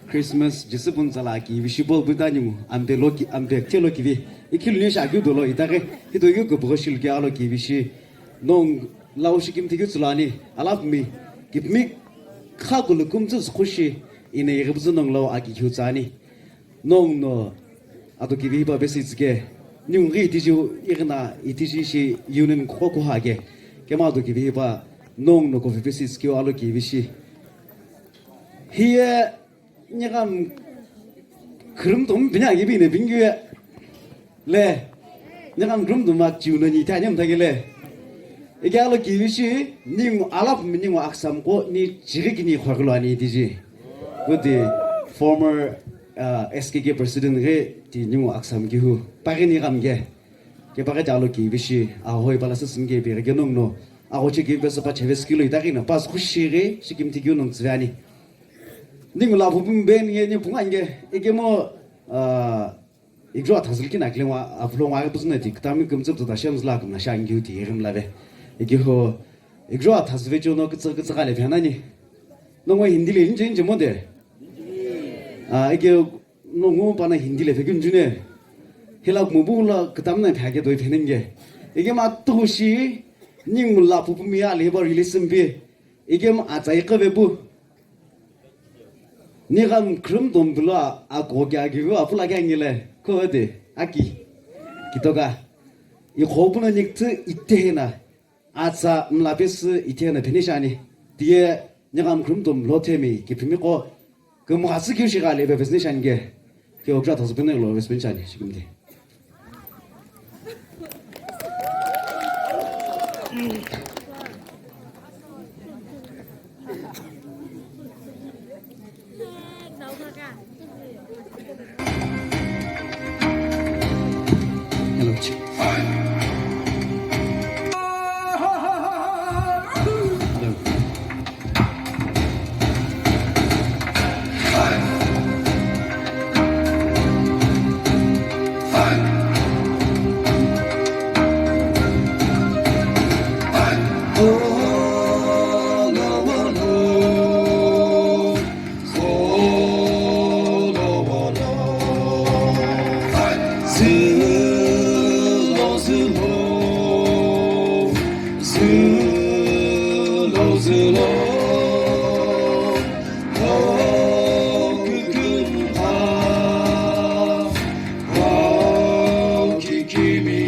크리스마스 지스분 잘하기 위시볼 부다니무 암데로기 암데텔로기 비 이킬니 샤규돌로 이다게 히도 이거 그 버실게 알로기 위시 농 라오시김 티규슬라니 알랍미 기미 카굴 꿈즈 코시 이네 이르브즈 농로 아기 휴자니 농노 아도 기비바 베시즈게 뉴리 디주 이르나 이티시시 유는 코코하게 게마도 기비바 농노 코피시스키 알로기 위시 히에 냐감 그럼 좀 그냥 입이네 빙규에 레 냐감 그럼 좀막 지우는 이타님 되길래 이게 알로 기위시 님 알아보면 님 악삼고 니 지르기니 화글로 아니 디지 그디 former SKK president의 디님 악삼 기후 빠르니 감게 개발에 알로 기위시 아호이 발라스 승게 비르게 농노 아호치 기베서 바 제베스킬로 이다기나 파스 후시리 시김티규 농즈라니 닝라 부분 벤이 니 풍안게 이게 뭐 이거 다슬기 나클레와 아플로와 무슨 애디 그다음에 금접도 다시 함슬라 금나 샹규디 이름라베 이게 호 이거 다스베조노 그저그저가래 변하니 너무 힌디리 인제 뭔데 이게 너무 바나 힌디레 백ün 주네 헬락 무불라 그다음에 배게 도이 되는 게 이게 맞도시 닝물라 부분이야 레버 릴리슨비 이게 뭐 아자이qa 베부 네가 그럼 돈 불러 고기 아기고 아플라게 한길래 그 어디 아기 기도가 이 고분은 닉트 이때나 아자 라베스 이때나 베니샤니 뒤에 내가 그럼 돈 로테미 기피미고 그 뭐하스 교시가 레베 베스니샤니게 그 억자 다섯 번에 로베스 벤샤니 지금데 Kemi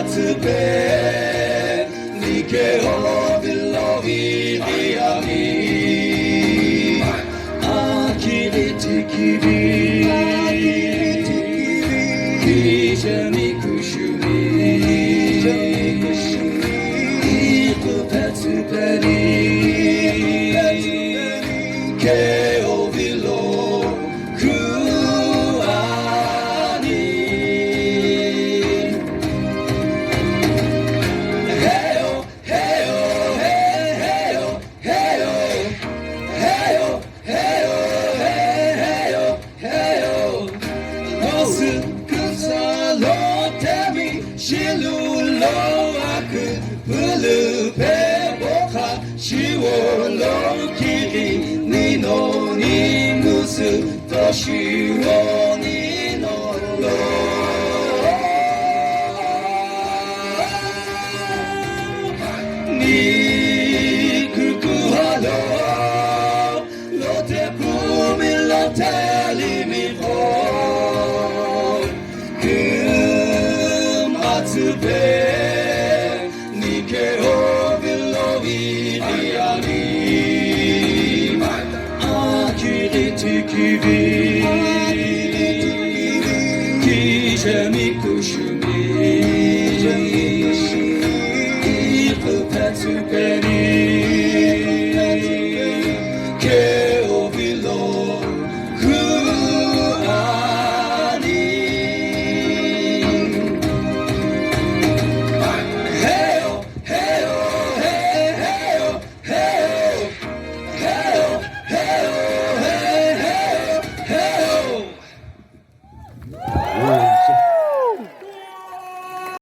마트베 니케 오빌로비 미야미 아키리티키비 기자미 쿠슈미 이쿠 페츠베리 케 오빌로 쿠아니 헤요 헤요 헤요 헤요 헤요 헤요 헤요 헤요 노스 그살로 테미 실루로 아크 블루 베보카 시월로 키리 니노니 무스 도시오니 노로 니 쿠쿠하로 로테 부밀 로텔리미호 그 마츠베 니케 오빌로비디아니 아키리티키비 기자미 쿠슈미